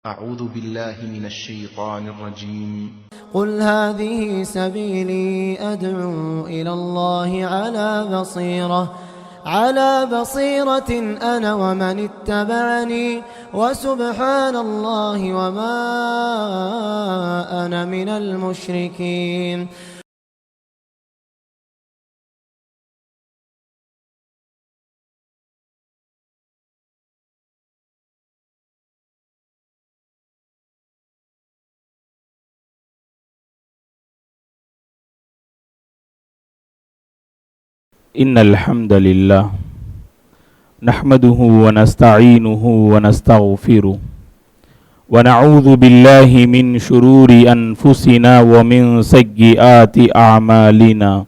أعوذ بالله من الشيطان الرجيم. قل هذه سبيلي أدعو إلى الله على بصيرة أنا ومن اتبعني وسبحان الله وما أنا من المشركين. إن الحمد لله نحمده ونستعينه ونستغفره ونعوذ بالله من شرور أنفسنا ومن سيئات أعمالنا.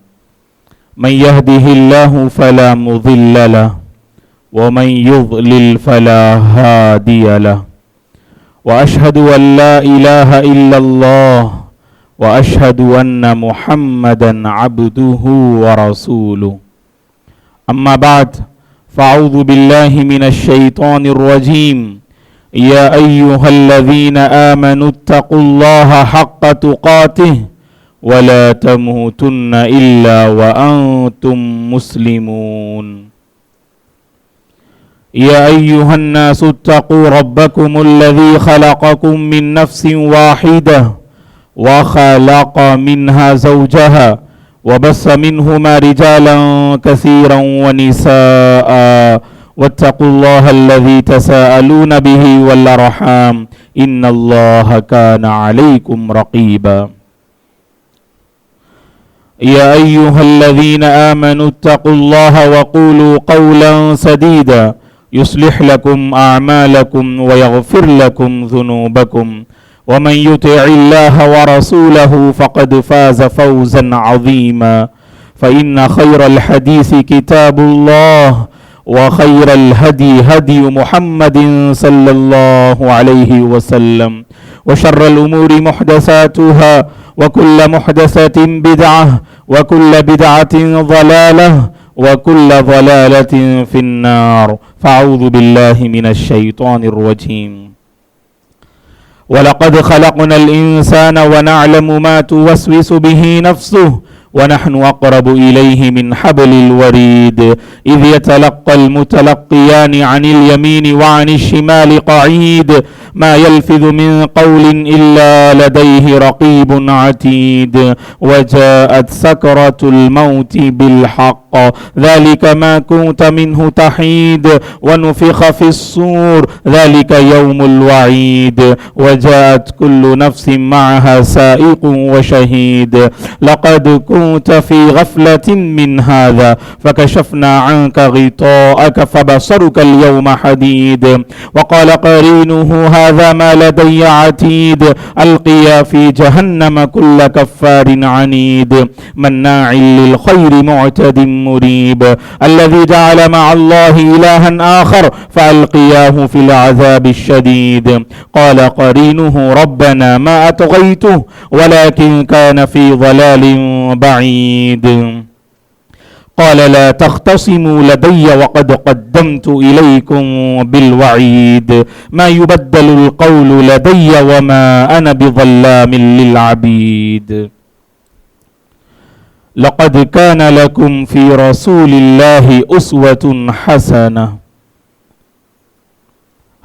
من يهده الله فلا مضل له ومن يضلل فلا هادي له، وأشهد أن لا إله إلا الله وأشهد أن محمدا عبده ورسوله. أما بعد، فأعوذ بالله من الشيطان الرجيم. يا أيها الذين آمنوا اتقوا الله حق تقاته ولا تموتن إلا وأنتم مسلمون. يا أيها الناس اتقوا ربكم الذي خلقكم من نفس واحدة وخلق منها زوجها وبث منهما رجالا كثيرا ونساء واتقوا الله الذي تساءلون به والأرحام إن الله كان عليكم رقيبا. يا أيها الذين آمنوا اتقوا الله وقولوا قولا سديدا يصلح لكم أعمالكم ويغفر لكم ذنوبكم، ومن يطع الله ورسوله فقد فاز فوزا عظيما. فإن خير الحديث كتاب الله وخير الهدي هدي محمد صلى الله عليه وسلم، وشر الأمور محدثاتها وكل محدثة بدعة وكل بدعة ضلالة وكل ضلالة في النار. فأعوذ بالله من الشيطان الرجيم. ولقد خلقنا الإنسان ونعلم ما توسوس به نفسه ونحن أقرب إليه من حبل الوريد إذ يتلقى المتلقيان عن اليمين وعن الشمال قعيد ما يلفظ من قول إلا لديه رقيب عتيد وجاءت سكرة الموت بالحق ذلك ما كنت منه تحيد ونفخ في الصور ذلك يوم الوعيد وجاءت كل نفس معها سائق وشهيد لقد كنت في غفلة من هذا فكشفنا عنك غطاءك فبصرك اليوم حديد وقال قرينه هذا ما لدي عتيد ألقيا في جهنم كل كفار عنيد مناع للخير معتد مريب الذي جعل مع الله إلها آخر فألقياه في العذاب الشديد قال قرينه ربنا ما أطغيته ولكن كان في ضلال بعيد قال لا تختصموا لدي وقد قدمت إليكم بالوعيد ما يبدل القول لدي وما أنا بظلام للعبيد. لقد كان لكم في رسول الله أسوة حسنة.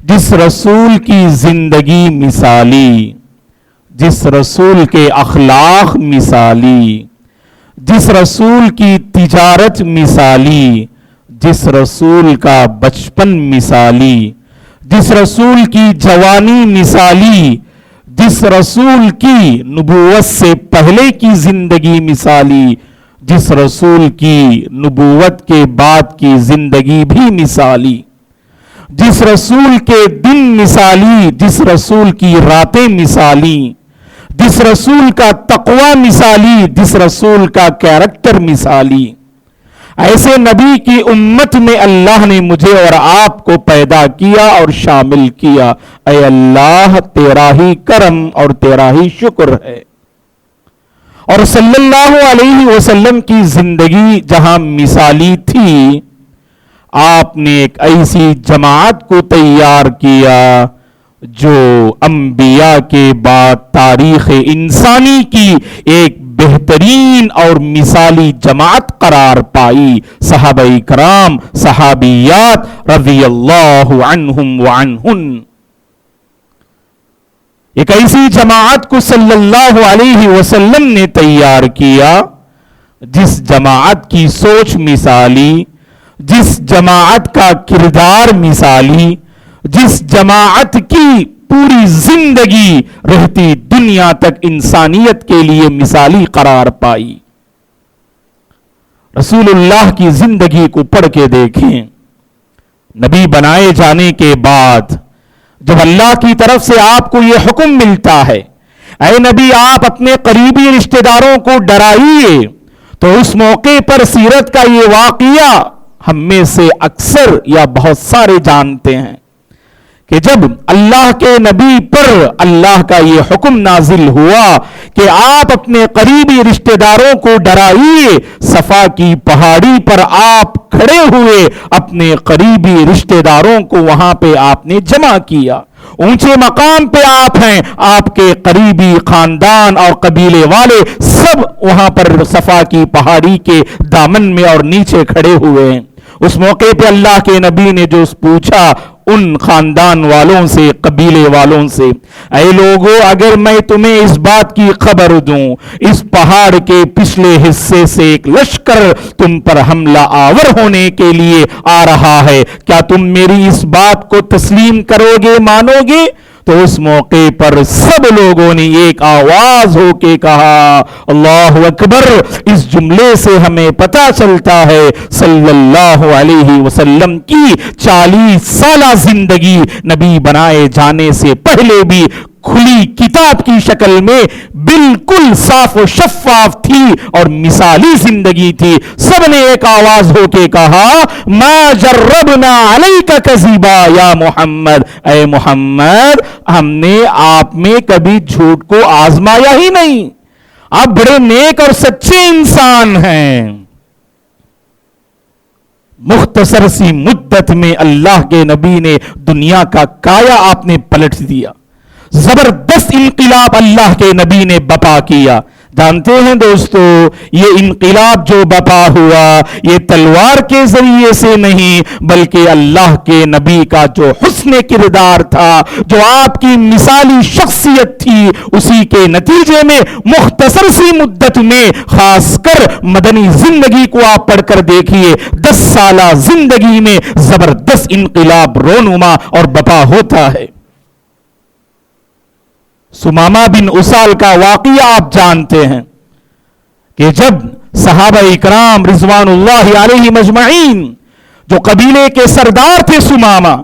جس رسول کی زندگی مثالی، جس رسول کے اخلاق مثالی، جس رسول کی تجارت مثالی، جس رسول کا بچپن مثالی، جس رسول کی جوانی مثالی، جس رسول کی نبوت سے پہلے کی زندگی مثالی، جس رسول کی نبوت کے بعد کی زندگی بھی مثالی، جس رسول کے دن مثالی، جس رسول کی راتیں مثالی، جس رسول کا تقوی مثالی، جس رسول کا کیریکٹر مثالی، ایسے نبی کی امت میں اللہ نے مجھے اور آپ کو پیدا کیا اور شامل کیا۔ اے اللہ تیرا ہی کرم اور تیرا ہی شکر ہے۔ اور صلی اللہ علیہ وسلم کی زندگی جہاں مثالی تھی، آپ نے ایک ایسی جماعت کو تیار کیا جو انبیاء کے بعد تاریخ انسانی کی ایک بہترین اور مثالی جماعت قرار پائی، صحابہ کرام، صحابیات رضی اللہ عنہم وعنہن۔ ایک ایسی جماعت کو صلی اللہ علیہ وسلم نے تیار کیا جس جماعت کی سوچ مثالی، جس جماعت کا کردار مثالی، جس جماعت کی پوری زندگی رہتی دنیا تک انسانیت کے لیے مثالی قرار پائی۔ رسول اللہ کی زندگی کو پڑھ کے دیکھیں۔ نبی بنائے جانے کے بعد جب اللہ کی طرف سے آپ کو یہ حکم ملتا ہے، اے نبی آپ اپنے قریبی رشتہ داروں کو ڈرائیے، تو اس موقع پر سیرت کا یہ واقعہ ہم میں سے اکثر یا بہت سارے جانتے ہیں کہ جب اللہ کے نبی پر اللہ کا یہ حکم نازل ہوا کہ آپ اپنے قریبی رشتہ داروں کو ڈرائیے، صفا کی پہاڑی پر آپ کھڑے ہوئے، اپنے قریبی رشتہ داروں کو وہاں پہ آپ نے جمع کیا۔ اونچے مقام پہ آپ ہیں، آپ کے قریبی خاندان اور قبیلے والے سب وہاں پر صفا کی پہاڑی کے دامن میں اور نیچے کھڑے ہوئے ہیں۔ اس موقع پہ اللہ کے نبی نے جو پوچھا ان خاندان والوں سے، قبیلے والوں سے، اے لوگو اگر میں تمہیں اس بات کی خبر دوں اس پہاڑ کے پچھلے حصے سے ایک لشکر تم پر حملہ آور ہونے کے لیے آ رہا ہے، کیا تم میری اس بات کو تسلیم کرو گے، مانو گے؟ تو اس موقع پر سب لوگوں نے ایک آواز ہو کے کہا اللہ اکبر۔ اس جملے سے ہمیں پتہ چلتا ہے صلی اللہ علیہ وسلم کی 40 سالہ زندگی نبی بنائے جانے سے پہلے بھی کھلی کتاب کی شکل میں بالکل صاف و شفاف تھی اور مثالی زندگی تھی۔ سب نے ایک آواز ہو کے کہا ما جربنا علیک کذبا یا محمد، اے محمد ہم نے آپ میں کبھی جھوٹ کو آزمایا ہی نہیں، آپ بڑے نیک اور سچے انسان ہیں۔ مختصر سی مدت میں اللہ کے نبی نے دنیا کا کایا آپ نے پلٹ دیا، زبردست انقلاب اللہ کے نبی نے بپا کیا۔ جانتے ہیں دوستو یہ انقلاب جو بپا ہوا یہ تلوار کے ذریعے سے نہیں بلکہ اللہ کے نبی کا جو حسن کردار تھا، جو آپ کی مثالی شخصیت تھی، اسی کے نتیجے میں مختصر سی مدت میں، خاص کر مدنی زندگی کو آپ پڑھ کر دیکھیے، 10 سالہ زندگی میں زبردست انقلاب رونما اور بپا ہوتا ہے۔ سمامہ بن اسال کا واقعہ آپ جانتے ہیں کہ جب صحابہ اکرام رضوان اللہ علیہ مجمعین جو قبیلے کے سردار تھے سمامہ،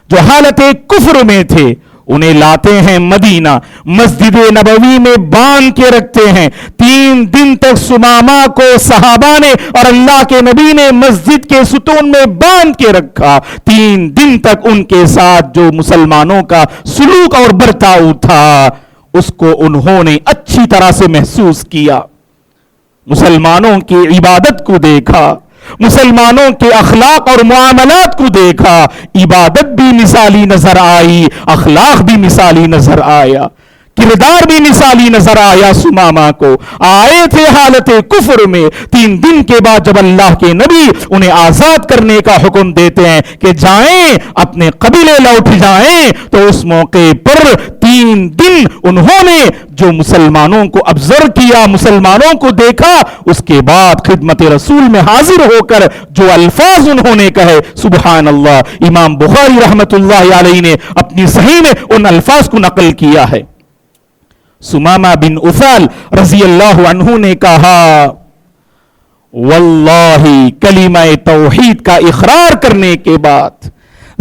جو حالت کفر میں تھے، انہیں لاتے ہیں مدینہ، مسجد نبوی میں باندھ کے رکھتے ہیں۔ 3 دن تک سمامہ کو صحابہ نے اور اللہ کے نبی نے مسجد کے ستون میں باندھ کے رکھا۔ 3 دن تک ان کے ساتھ جو مسلمانوں کا سلوک اور برتاؤ تھا اس کو انہوں نے اچھی طرح سے محسوس کیا، مسلمانوں کی عبادت کو دیکھا، مسلمانوں کے اخلاق اور معاملات کو دیکھا، عبادت بھی مثالی نظر آئی، اخلاق بھی مثالی نظر آیا۔ کردار بھی مثالی نظر آیا سمامہ کو. آئے تھے حالت کفر میں, 3 دن کے بعد جب اللہ کے نبی انہیں آزاد کرنے کا حکم دیتے ہیں کہ جائیں اپنے قبیلے لوٹ جائیں, تو اس موقع پر 3 دن انہوں نے جو مسلمانوں کو ابزر کیا, مسلمانوں کو دیکھا, اس کے بعد خدمت رسول میں حاضر ہو کر جو الفاظ انہوں نے کہے, سبحان اللہ. امام بخاری رحمت اللہ علیہ نے اپنی صحیح میں ان الفاظ کو نقل کیا ہے. سمامہ بن اثال رضی اللہ عنہ نے کہا, واللہ کلمہ توحید کا اقرار کرنے کے بعد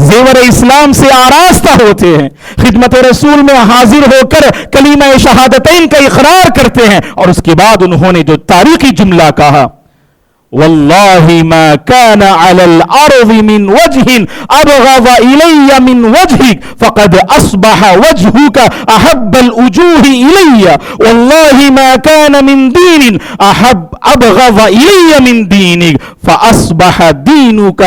زیور اسلام سے آراستہ ہوتے ہیں, خدمت رسول میں حاضر ہو کر کلمہ شہادتین کا اقرار کرتے ہیں, اور اس کے بعد انہوں نے جو تاریخی جملہ کہا, واللہ ما كان على الارض من وجه ابغض الي من وجهك فقد اصبح وجهك احب الوجوه الي والله ما كان من دين ابغض الي من دينك فاصبح دينك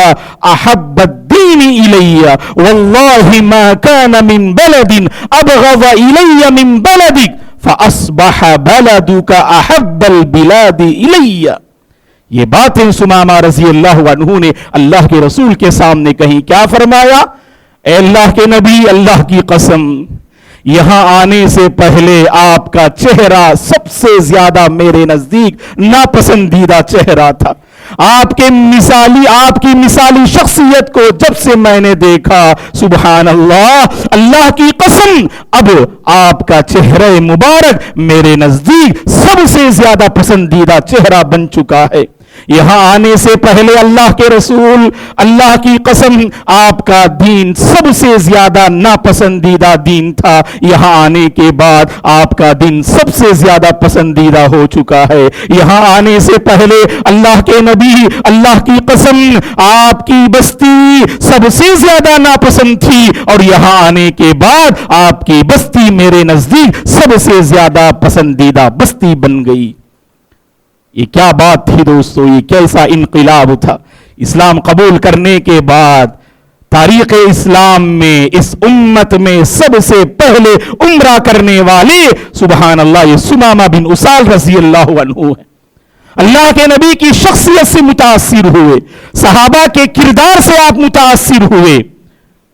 احب الدين الي والله ما كان من بلد ابغض الي من بلدك فاصبح بلدك احب البلاد الي. یہ باتیں سمامہ رضی اللہ عنہ نے اللہ کے رسول کے سامنے کہیں. کیا فرمایا, اے اللہ کے نبی, اللہ کی قسم, یہاں آنے سے پہلے آپ کا چہرہ سب سے زیادہ میرے نزدیک ناپسندیدہ چہرہ تھا. آپ کی مثالی شخصیت کو جب سے میں نے دیکھا, سبحان اللہ, اللہ کی قسم, اب آپ کا چہرہ مبارک میرے نزدیک سب سے زیادہ پسندیدہ چہرہ بن چکا ہے. یہاں آنے سے پہلے اللہ کے رسول, اللہ کی قسم, آپ کا دین سب سے زیادہ ناپسندیدہ دین تھا. یہاں آنے کے بعد آپ کا دین سب سے زیادہ پسندیدہ ہو چکا ہے. یہاں آنے سے پہلے اللہ کے نبی, اللہ کی قسم, آپ کی بستی سب سے زیادہ ناپسند تھی, اور یہاں آنے کے بعد آپ کی بستی میرے نزدیک سب سے زیادہ پسندیدہ بستی بن گئی. یہ کیا بات تھی دوستو, یہ کیسا انقلاب تھا. اسلام قبول کرنے کے بعد تاریخ اسلام میں اس امت میں سب سے پہلے عمرہ کرنے والے, سبحان اللہ, یہ سمامہ بن اسال رضی اللہ عنہ ہے. اللہ کے نبی کی شخصیت سے متاثر ہوئے, صحابہ کے کردار سے آپ متاثر ہوئے.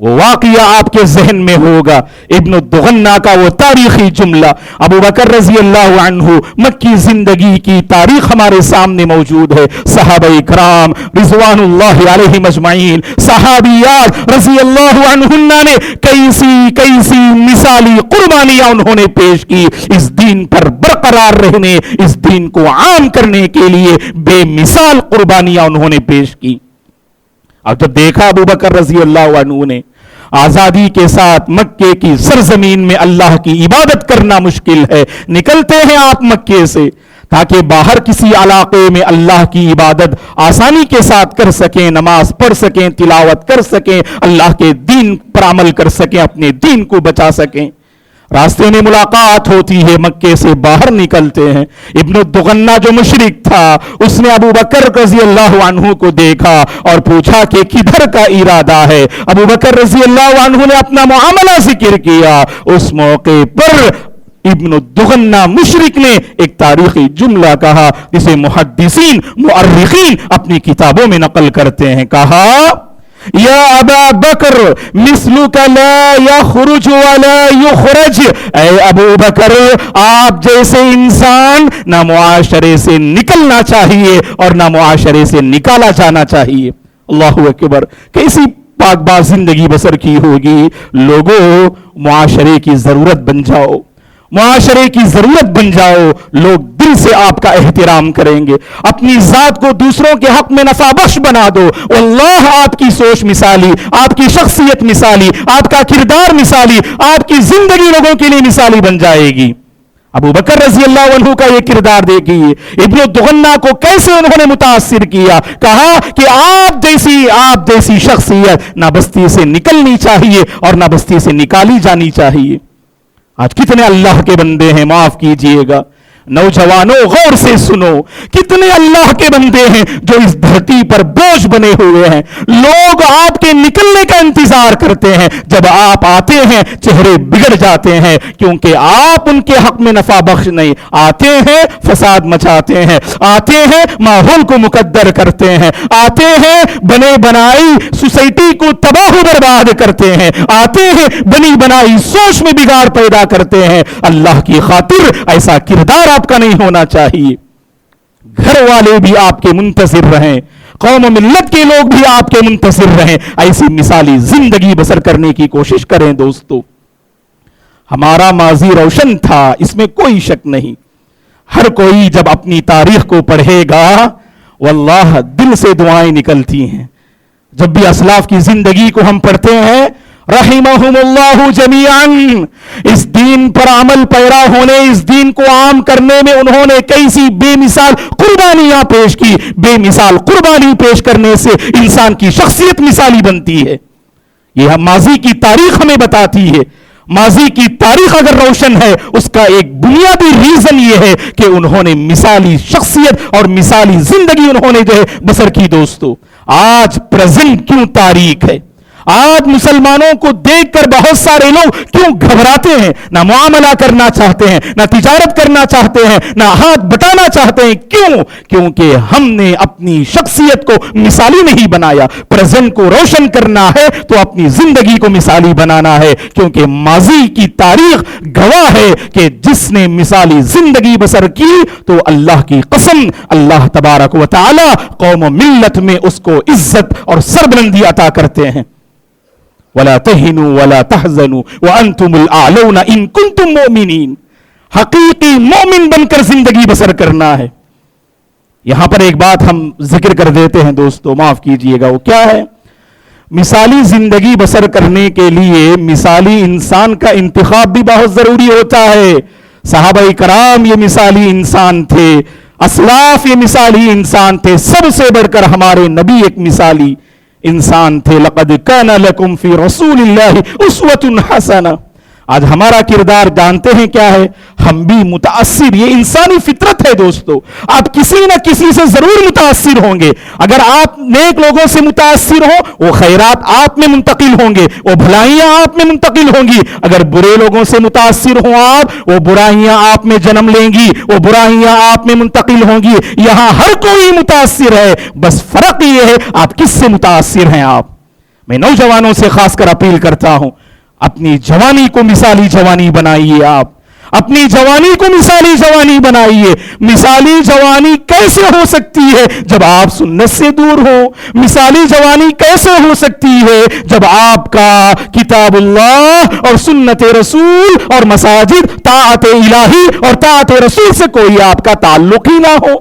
وہ واقعہ آپ کے ذہن میں ہوگا, ابن الدغنہ کا وہ تاریخی جملہ. ابو بکر رضی اللہ عنہ, مکی زندگی کی تاریخ ہمارے سامنے موجود ہے. صحابہ کرام رضوان اللہ علیہم اجمعین, صحابیات رضی اللہ عنہن نے کیسی مثالی قربانیاں انہوں نے پیش کی اس دین پر برقرار رہنے, اس دین کو عام کرنے کے لیے بے مثال قربانیاں انہوں نے پیش کی. اب جب دیکھا ابو بکر رضی اللہ عنہ نے آزادی کے ساتھ مکے کی سرزمین میں اللہ کی عبادت کرنا مشکل ہے, نکلتے ہیں آپ مکے سے تاکہ باہر کسی علاقے میں اللہ کی عبادت آسانی کے ساتھ کر سکیں, نماز پڑھ سکیں, تلاوت کر سکیں, اللہ کے دین پر عمل کر سکیں, اپنے دین کو بچا سکیں. راستے میں ملاقات ہوتی ہے, مکے سے باہر نکلتے ہیں. ابن الدغنہ جو مشرک تھا, اس نے ابو بکر رضی اللہ عنہ کو دیکھا اور پوچھا کہ کدھر کا ارادہ ہے. ابو بکر رضی اللہ عنہ نے اپنا معاملہ ذکر کیا. اس موقع پر ابن الدغنہ مشرک نے ایک تاریخی جملہ کہا جسے محدثین مؤرخین اپنی کتابوں میں نقل کرتے ہیں. کہا, یا ابا بکر مثلک لا یخرج ولا یخرج, اے ابو بکر, آپ جیسے انسان نہ معاشرے سے نکلنا چاہیے اور نہ معاشرے سے نکالا جانا چاہیے. اللہ اکبر, کیسی پاک باز زندگی بسر کی ہوگی. لوگوں, معاشرے کی ضرورت بن جاؤ, معاشرے کی ضرورت بن جاؤ. لوگ دل سے آپ کا احترام کریں گے, اپنی ذات کو دوسروں کے حق میں نفع بخش بنا دو. واللہ آپ کی سوچ مثالی, آپ کی شخصیت مثالی, آپ کا کردار مثالی, آپ کی زندگی لوگوں کے لیے مثالی بن جائے گی. ابو بکر رضی اللہ عنہ کا یہ کردار دیکھیے, ابن الدغنہ کو کیسے انہوں نے متاثر کیا. کہا کہ آپ جیسی شخصیت نہ بستی سے نکلنی چاہیے اور نہ بستی سے نکالی جانی چاہیے. آج کتنے اللہ کے بندے ہیں, معاف کیجئے گا, نوجوانوں غور سے سنو، کتنے اللہ کے بندے ہیں جو اس دھرتی پر بوجھ بنے ہوئے ہیں. لوگ آپ کے نکلنے کا انتظار کرتے ہیں، جب آپ آتے ہیں چہرے بگڑ جاتے ہیں، کیونکہ آپ ان کے حق میں نفع بخش نہیں. آتے ہیں فساد مچاتے ہیں، آتے ہیں ماحول کو مقدر کرتے ہیں، آتے ہیں بنے بنائی سوسائٹی کو تباہ و برباد کرتے ہیں، آتے ہیں بنی بنائی سوچ میں بگاڑ پیدا کرتے ہیں. اللہ کی خاطر ایسا کردار آپ کا نہیں ہونا چاہیے. گھر والے بھی آپ کے منتظر رہیں، قوم و ملت کے لوگ بھی آپ کے منتظر رہیں. ایسی مثالی زندگی بسر کرنے کی کوشش کریں. دوستو، ہمارا ماضی روشن تھا، اس میں کوئی شک نہیں. ہر کوئی جب اپنی تاریخ کو پڑھے گا واللہ دل سے دعائیں نکلتی ہیں. جب بھی اسلاف کی زندگی کو ہم پڑھتے ہیں، رحمہم اللہ جمیعاً، اس دین پر عمل پیرا ہونے، اس دین کو عام کرنے میں انہوں نے کیسی بے مثال قربانیاں پیش کی. بے مثال قربانی پیش کرنے سے انسان کی شخصیت مثالی بنتی ہے. یہ ماضی کی تاریخ ہمیں بتاتی ہے. ماضی کی تاریخ اگر روشن ہے، اس کا ایک بنیادی ریزن یہ ہے کہ انہوں نے مثالی شخصیت اور مثالی زندگی انہوں نے جو ہے بسر کی. دوستو، آج پریزنٹ کیوں تاریخ ہے؟ آج مسلمانوں کو دیکھ کر بہت سارے لوگ کیوں گھبراتے ہیں؟ نہ معاملہ کرنا چاہتے ہیں، نہ تجارت کرنا چاہتے ہیں، نہ ہاتھ بٹانا چاہتے ہیں. کیوں؟ کیونکہ ہم نے اپنی شخصیت کو مثالی نہیں بنایا. پریزنٹ کو روشن کرنا ہے تو اپنی زندگی کو مثالی بنانا ہے، کیونکہ ماضی کی تاریخ گواہ ہے کہ جس نے مثالی زندگی بسر کی تو اللہ کی قسم اللہ تبارک و تعالی قوم و ملت میں اس کو عزت اور سربلندی عطا کرتے ہیں. وَلَا تَهِنُوا وَلَا تَحْزَنُوا وَأَنْتُمُ الْأَعْلَوْنَ إِن كُنتُم مُؤْمِنِينَ. حقیقی مومن بن کر زندگی بسر کرنا ہے. یہاں پر ایک بات ہم ذکر کر دیتے ہیں دوستو، معاف کیجئے گا. وہ کیا ہے؟ مثالی زندگی بسر کرنے کے لیے مثالی انسان کا انتخاب بھی بہت ضروری ہوتا ہے. صحابہ کرام یہ مثالی انسان تھے، اسلاف یہ مثالی انسان تھے، سب سے بڑھ کر ہمارے نبی ایک مثالی انسان تھے. لقد کان لکم فی رسول اللہ اسوۃ حسنہ. آج ہمارا کردار جانتے ہیں کیا ہے؟ ہم بھی متاثر، یہ انسانی فطرت ہے دوستو. آپ کسی نہ کسی سے ضرور متاثر ہوں گے. اگر آپ نیک لوگوں سے متاثر ہوں، وہ خیرات آپ میں منتقل ہوں گے، وہ بھلائیاں آپ میں منتقل ہوں گی. اگر برے لوگوں سے متاثر ہوں آپ، وہ برائیاں آپ میں جنم لیں گی، وہ برائیاں آپ میں منتقل ہوں گی. یہاں ہر کوئی متاثر ہے، بس فرق یہ ہے آپ کس سے متاثر ہیں. آپ، میں نوجوانوں سے خاص کر اپیل کرتا ہوں، اپنی جوانی کو مثالی جوانی بنائیے. آپ اپنی جوانی کو مثالی جوانی بنائیے. مثالی جوانی کیسے ہو سکتی ہے جب آپ سنت سے دور ہو؟ مثالی جوانی کیسے ہو سکتی ہے جب آپ کا کتاب اللہ اور سنت رسول اور مساجد، طاعت الہی اور طاعت رسول سے کوئی آپ کا تعلق ہی نہ ہو؟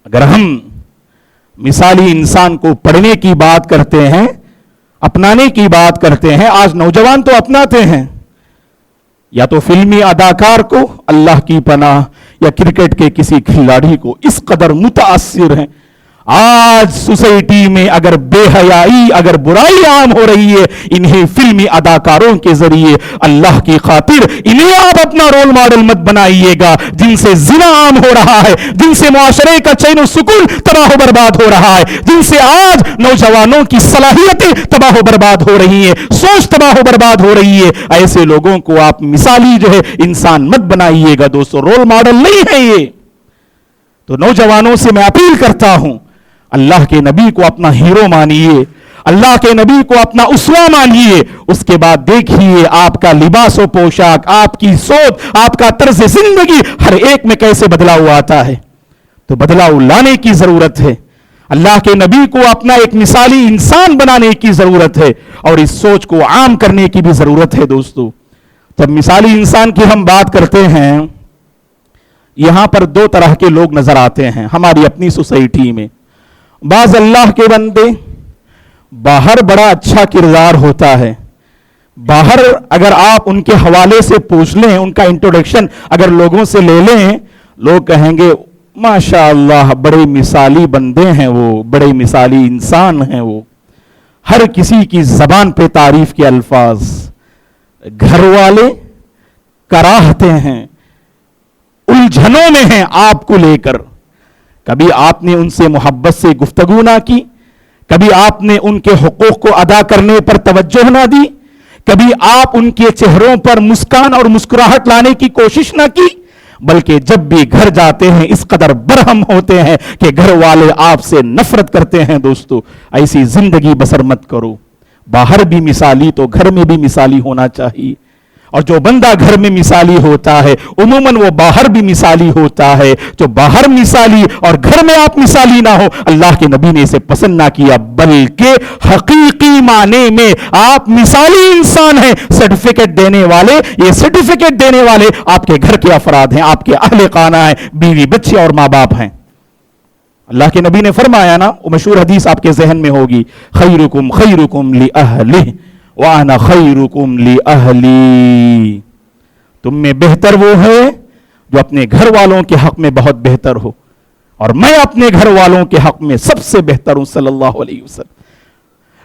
اگر ہم مثالی انسان کو پڑھنے کی بات کرتے ہیں، اپنانے کی بات کرتے ہیں، آج نوجوان تو اپناتے ہیں یا تو فلمی اداکار کو اللہ کی پناہ، یا کرکٹ کے کسی کھلاڑی کو، اس قدر متاثر ہیں. آج سوسائٹی میں اگر بے حیائی، اگر برائی عام ہو رہی ہے، انہیں فلمی اداکاروں کے ذریعے. اللہ کی خاطر انہیں آپ اپنا رول ماڈل مت بنائیے گا، جن سے زنا عام ہو رہا ہے، جن سے معاشرے کا چین و سکون تباہ و برباد ہو رہا ہے، جن سے آج نوجوانوں کی صلاحیتیں تباہ و برباد ہو رہی ہیں، سوچ تباہ و برباد ہو رہی ہے. ایسے لوگوں کو آپ مثالی جو ہے انسان مت بنائیے گا دوستو، رول ماڈل نہیں ہے یہ. تو نوجوانوں سے میں اپیل کرتا ہوں، اللہ کے نبی کو اپنا ہیرو مانیے، اللہ کے نبی کو اپنا اسوہ مانیے. اس کے بعد دیکھیے آپ کا لباس و پوشاک، آپ کی سوچ، آپ کا طرز زندگی ہر ایک میں کیسے بدلاؤ آتا ہے. تو بدلاؤ لانے کی ضرورت ہے. اللہ کے نبی کو اپنا ایک مثالی انسان بنانے کی ضرورت ہے، اور اس سوچ کو عام کرنے کی بھی ضرورت ہے دوستو. جب مثالی انسان کی ہم بات کرتے ہیں، یہاں پر دو طرح کے لوگ نظر آتے ہیں ہماری اپنی سوسائٹی میں. بعض اللہ کے بندے، باہر بڑا اچھا کردار ہوتا ہے، باہر اگر آپ ان کے حوالے سے پوچھ لیں، ان کا انٹروڈکشن اگر لوگوں سے لے لیں، لوگ کہیں گے ماشاءاللہ بڑے مثالی بندے ہیں، وہ بڑے مثالی انسان ہیں. وہ ہر کسی کی زبان پہ تعریف کے الفاظ. گھر والے کراہتے ہیں، الجھنوں میں ہیں آپ کو لے کر. کبھی آپ نے ان سے محبت سے گفتگو نہ کی, کبھی آپ نے ان کے حقوق کو ادا کرنے پر توجہ نہ دی, کبھی آپ ان کے چہروں پر مسکان اور مسکراہٹ لانے کی کوشش نہ کی, بلکہ جب بھی گھر جاتے ہیں اس قدر برہم ہوتے ہیں کہ گھر والے آپ سے نفرت کرتے ہیں. دوستو, ایسی زندگی بسر مت کرو. باہر بھی مثالی تو گھر میں بھی مثالی ہونا چاہیے, اور جو بندہ گھر میں مثالی ہوتا ہے عموماً وہ باہر بھی مثالی ہوتا ہے. جو باہر مثالی اور گھر میں آپ مثالی نہ ہو, اللہ کے نبی نے اسے پسند نہ کیا, بلکہ حقیقی معنی میں آپ مثالی انسان ہیں. سرٹیفکیٹ دینے والے, یہ سرٹیفکیٹ دینے والے آپ کے گھر کے افراد ہیں, آپ کے اہل خانہ ہیں, بیوی بچے اور ماں باپ ہیں. اللہ کے نبی نے فرمایا نا, وہ مشہور حدیث آپ کے ذہن میں ہوگی, خیرکم خیرکم لأہلہ وَأَنَا خَيْرُكُمْ لِأَهْلِي. تم میں بہتر وہ ہے جو اپنے گھر والوں کے حق میں بہت بہتر ہو, اور میں اپنے گھر والوں کے حق میں سب سے بہتر ہوں صلی اللہ علیہ وسلم.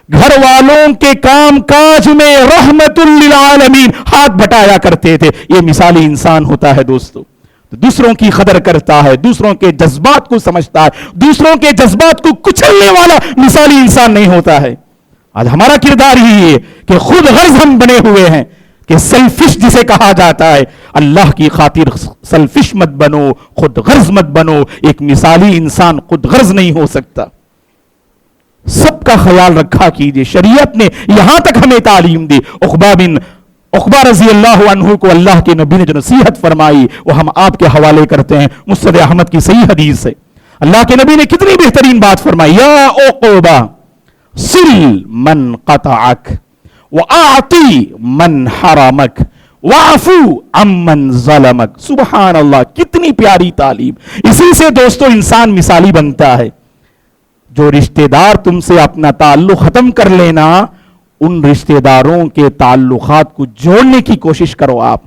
گھر والوں کے کام کاج میں رحمت للعالمین ہاتھ بٹایا کرتے تھے. یہ مثالی انسان ہوتا ہے دوستو, دوسروں کی قدر کرتا ہے, دوسروں کے جذبات کو سمجھتا ہے, دوسروں کے جذبات کو کچلنے والا مثالی انسان نہیں ہوتا ہے. آج ہمارا کردار ہی یہ کہ خود غرض ہم بنے ہوئے ہیں, کہ سیلفش جسے کہا جاتا ہے. اللہ کی خاطر سیلفش مت بنو, خود غرض مت بنو. ایک مثالی انسان خود غرض نہیں ہو سکتا. سب کا خیال رکھا کیجئے. شریعت نے یہاں تک ہمیں تعلیم دی. عقبہ رضی اللہ عنہ کو اللہ کے نبی نے جو نصیحت فرمائی وہ ہم آپ کے حوالے کرتے ہیں. مسند احمد کی صحیح حدیث ہے. اللہ کے نبی نے کتنی بہترین بات فرمائی, یا عقبہ سل من قطعک وَأَعْطِي مَنْ حَرَمَكْ وَعَفُو عَمَّنْ ظَلَمَكْ. سبحان اللہ, کتنی پیاری تعلیم. اسی سے دوستو انسان مثالی بنتا ہے. جو رشتہ دار تم سے اپنا تعلق ختم کر لینا, ان رشتہ داروں کے تعلقات کو جوڑنے کی کوشش کرو. آپ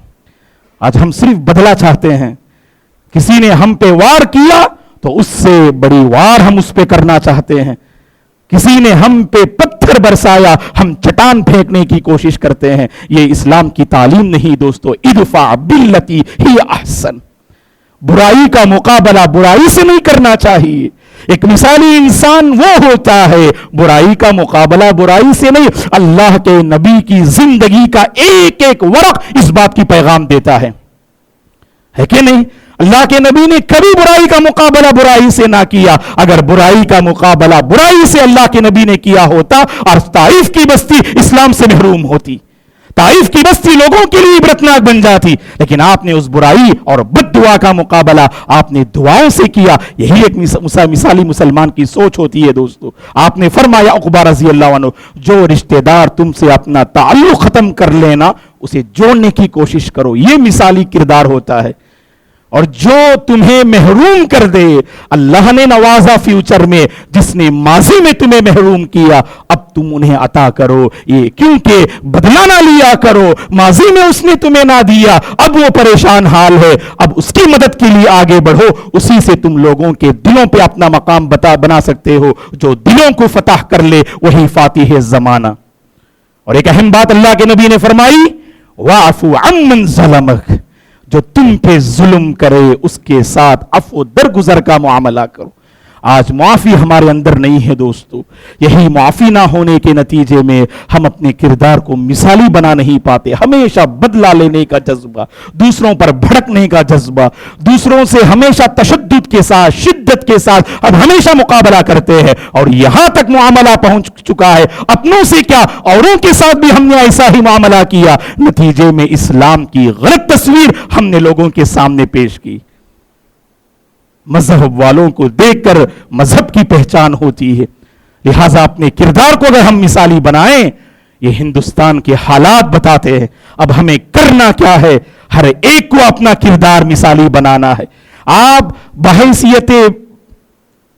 آج ہم صرف بدلہ چاہتے ہیں. کسی نے ہم پہ وار کیا تو اس سے بڑی وار ہم اس پہ کرنا چاہتے ہیں. کسی نے ہم پہ پتھر برسایا, ہم چٹان پھینکنے کی کوشش کرتے ہیں. یہ اسلام کی تعلیم نہیں دوستو. ادفع باللتی ہی احسن. برائی کا مقابلہ برائی سے نہیں کرنا چاہیے. ایک مثالی انسان وہ ہوتا ہے برائی کا مقابلہ برائی سے نہیں. اللہ کے نبی کی زندگی کا ایک ایک ورق اس بات کی پیغام دیتا ہے کہ نہیں؟ اللہ کے نبی نے کبھی برائی کا مقابلہ برائی سے نہ کیا. اگر برائی کا مقابلہ برائی سے اللہ کے نبی نے کیا ہوتا اور طائف کی بستی اسلام سے محروم ہوتی, طائف کی بستی لوگوں کے لیے عبرتناک بن جاتی. لیکن آپ نے اس برائی اور بد دعا کا مقابلہ آپ نے دعاؤں سے کیا. یہی ایک مثالی مسلمان کی سوچ ہوتی ہے دوستو. آپ نے فرمایا عقبہ رضی اللہ عنہ, جو رشتہ دار تم سے اپنا تعلق ختم کر لینا اسے جوڑنے کی کوشش کرو. یہ مثالی کردار ہوتا ہے. اور جو تمہیں محروم کر دے, اللہ نے نوازا فیوچر میں, جس نے ماضی میں تمہیں محروم کیا اب تم انہیں عطا کرو. یہ کیونکہ بدلہ نہ لیا کرو, ماضی میں اس نے تمہیں نہ دیا, اب وہ پریشان حال ہے, اب اس کی مدد کے لیے آگے بڑھو. اسی سے تم لوگوں کے دلوں پہ اپنا مقام بنا سکتے ہو. جو دلوں کو فتح کر لے وہی فاتح زمانہ. اور ایک اہم بات اللہ کے نبی نے فرمائی, وَاعْفُ عَمَّنْ ظَلَمَكَ. جو تم پہ ظلم کرے اس کے ساتھ عفو درگزر کا معاملہ کرو. آج معافی ہمارے اندر نہیں ہے دوستو. یہی معافی نہ ہونے کے نتیجے میں ہم اپنے کردار کو مثالی بنا نہیں پاتے. ہمیشہ بدلہ لینے کا جذبہ, دوسروں پر بھڑکنے کا جذبہ, دوسروں سے ہمیشہ تشدد کے ساتھ شدت کے ساتھ اب ہمیشہ مقابلہ کرتے ہیں. اور یہاں تک معاملہ پہنچ چکا ہے, اپنوں سے کیا اوروں کے ساتھ بھی ہم نے ایسا ہی معاملہ کیا. نتیجے میں اسلام کی غلط تصویر ہم نے لوگوں کے سامنے پیش کی. مذہب والوں کو دیکھ کر مذہب کی پہچان ہوتی ہے. لہٰذا اپنے کردار کو اگر ہم مثالی بنائیں, یہ ہندوستان کے حالات بتاتے ہیں. اب ہمیں کرنا کیا ہے, ہر ایک کو اپنا کردار مثالی بنانا ہے. آپ بحیثیت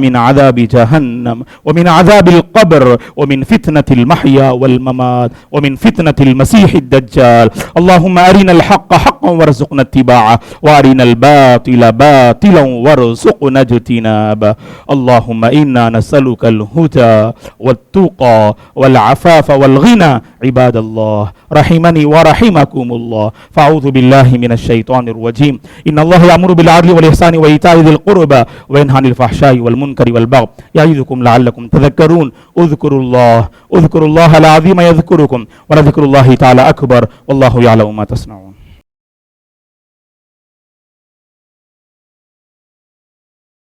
من عذاب جهنم ومن عذاب القبر ومن فتنة المحيا والممات ومن فتنة المسيح الدجال. اللهم أرنا الحق حقا وارزقنا اتباعه وأرنا الباطل باطلا وارزقنا اجتنابه. اللهم إنا نسألك الهدى والتقى والعفاف والغنى. عباد الله رحمني ورحمكم الله، فأعوذ بالله من الشيطان الرجيم. إن الله يأمر بالعدل والإحسان وإيتاء ذي القربى وينهى عن الفحشاء والمنكر والبغي يعظكم لعلكم تذكرون. اذكروا الله العظيم يذكركم ولذكر الله تعالى أكبر والله يعلم ما تصنعون.